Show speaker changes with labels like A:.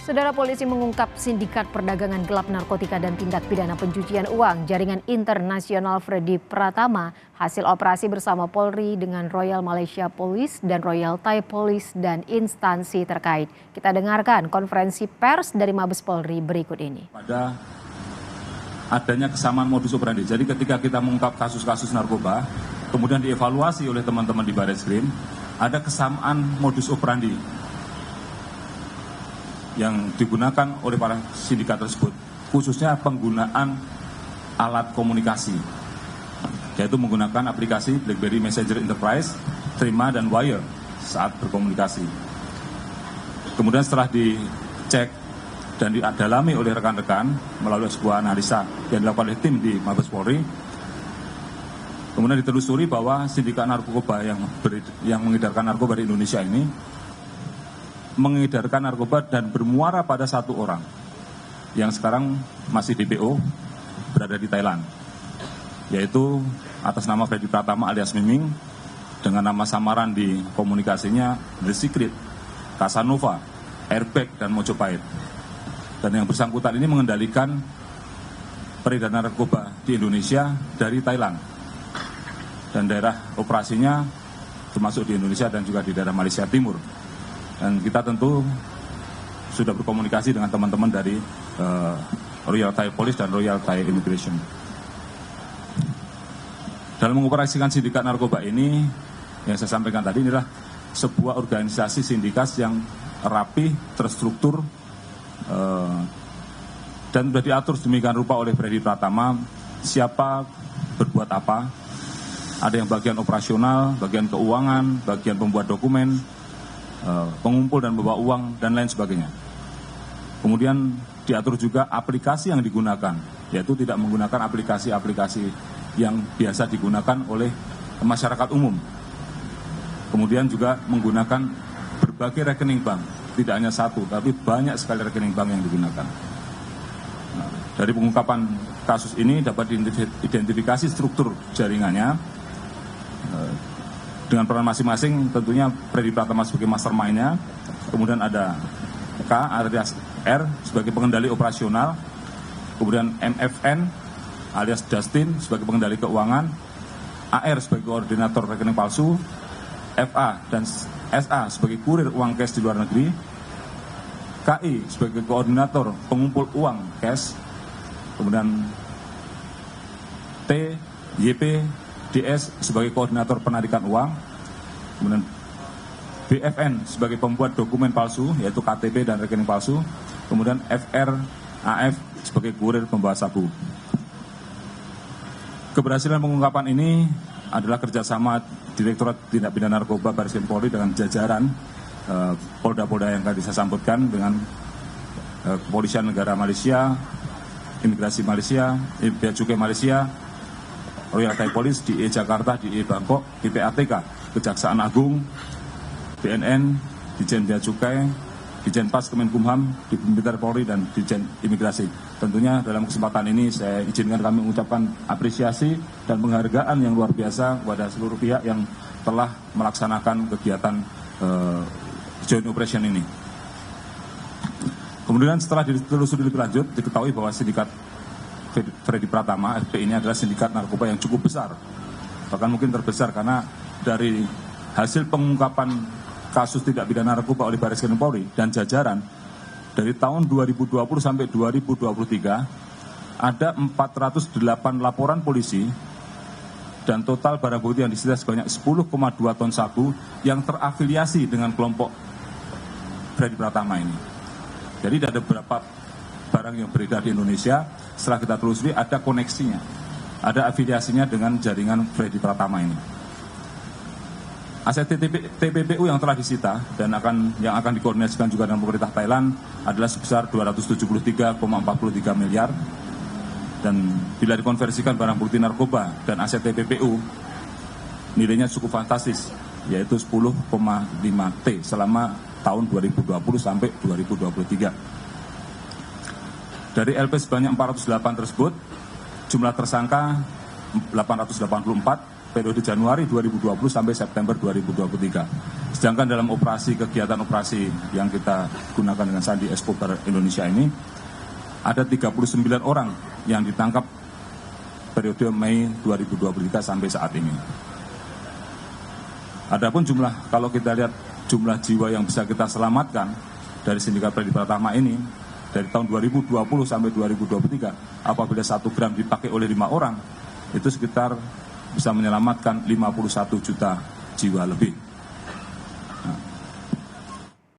A: Saudara, polisi mengungkap sindikat perdagangan gelap narkotika dan tindak pidana pencucian uang jaringan internasional Freddy Pratama hasil operasi bersama Polri dengan Royal Malaysia Police dan Royal Thai Police dan instansi terkait. Kita dengarkan konferensi pers dari Mabes Polri berikut ini.
B: Pada adanya kesamaan modus operandi. Jadi ketika kita mengungkap kasus-kasus narkoba, kemudian dievaluasi oleh teman-teman di Barreskrim, ada kesamaan modus operandi yang digunakan oleh para sindikat tersebut, khususnya penggunaan alat komunikasi, yaitu menggunakan aplikasi BlackBerry Messenger Enterprise, Threema, dan Wire saat berkomunikasi. Kemudian setelah dicek dan didalami oleh rekan-rekan melalui sebuah analisa yang dilakukan oleh tim di Mabes Polri, kemudian ditelusuri bahwa sindikat narkoba yang mengedarkan narkoba di Indonesia ini mengedarkan narkoba dan bermuara pada satu orang yang sekarang masih DPO berada di Thailand, yaitu atas nama Freddy Pratama alias Miming, dengan nama samaran di komunikasinya The Secret, Casanova, Airbag, dan Mojopahit. Dan yang bersangkutan ini mengendalikan peredaran narkoba di Indonesia dari Thailand, dan daerah operasinya termasuk di Indonesia dan juga di daerah Malaysia Timur. Dan kita tentu sudah berkomunikasi dengan teman-teman dari Royal Thai Police dan Royal Thai Immigration. Dalam mengoperasikan sindikat narkoba ini, yang saya sampaikan tadi inilah sebuah organisasi sindikat yang rapi, terstruktur, dan sudah diatur sedemikian rupa oleh Freddy Pratama siapa berbuat apa. Ada yang bagian operasional, bagian keuangan, bagian pembuat dokumen, pengumpul dan membawa uang, dan lain sebagainya. Kemudian diatur juga aplikasi yang digunakan, yaitu tidak menggunakan aplikasi-aplikasi yang biasa digunakan oleh masyarakat umum. Kemudian juga menggunakan berbagai rekening bank, tidak hanya satu, tapi banyak sekali rekening bank yang digunakan. Nah, dari pengungkapan kasus ini dapat diidentifikasi struktur jaringannya, dengan peran masing-masing. Tentunya Freddy Pratama sebagai mastermind-nya, kemudian ada K alias R sebagai pengendali operasional, kemudian MFN alias Dustin sebagai pengendali keuangan, AR sebagai koordinator rekening palsu, FA dan SA sebagai kurir uang cash di luar negeri, KI sebagai koordinator pengumpul uang cash, kemudian T, YP, DS sebagai koordinator penarikan uang, kemudian BFN sebagai pembuat dokumen palsu, yaitu KTP dan rekening palsu, kemudian FR, AF sebagai kurir pembawa sabu. Keberhasilan pengungkapan ini adalah kerjasama Direktorat Tindak Pidana Narkoba Barreskrim Polri dengan jajaran Polda-Polda yang tadi saya sambutkan, dengan Kepolisian Negara Malaysia, Imigrasi Malaysia, Bea Cukai Malaysia, Royal Thai Police, DIE Jakarta, DIE Bangkok, PPATK, Kejaksaan Agung, BNN, Dijen Bea Cukai, Dijen Pas Kemenkumham, Dijen Polri, dan Dijen Imigrasi. Tentunya dalam kesempatan ini saya izinkan kami mengucapkan apresiasi dan penghargaan yang luar biasa kepada seluruh pihak yang telah melaksanakan kegiatan joint operation ini. Kemudian setelah ditelusuri lebih lanjut, diketahui bahwa sindikat Freddy Pratama, FP, ini adalah sindikat narkoba yang cukup besar, bahkan mungkin terbesar, karena dari hasil pengungkapan kasus tindak pidana narkoba oleh Barreskrim Polri dan jajaran dari tahun 2020 sampai 2023 ada 408 laporan polisi dan total barang bukti yang disita sebanyak 10,2 ton sabu yang terafiliasi dengan kelompok Freddy Pratama ini. Jadi ada beberapa barang yang beredar di Indonesia, setelah kita telusuri ada koneksinya, ada afiliasinya dengan jaringan Freddy Pratama ini. Aset TPPU yang telah disita dan yang akan dikoordinasikan juga dengan pemerintah Thailand adalah sebesar 273,43 miliar, dan bila dikonversikan barang bukti narkoba dan aset TPPU nilainya cukup fantastis, yaitu 10,5 T selama tahun 2020 sampai 2023. Dari LP sebanyak 408 tersebut, jumlah tersangka 884, periode Januari 2020 sampai September 2023. Sedangkan dalam kegiatan operasi yang kita gunakan dengan Sandi Escobar Indonesia ini, ada 39 orang yang ditangkap periode Mei 2023 sampai saat ini. Adapun kalau kita lihat jumlah jiwa yang bisa kita selamatkan dari Sindikat Freddy Pratama ini, dari tahun 2020 sampai 2023, apabila 1 gram dipakai oleh 5 orang, itu sekitar bisa menyelamatkan 51 juta jiwa lebih.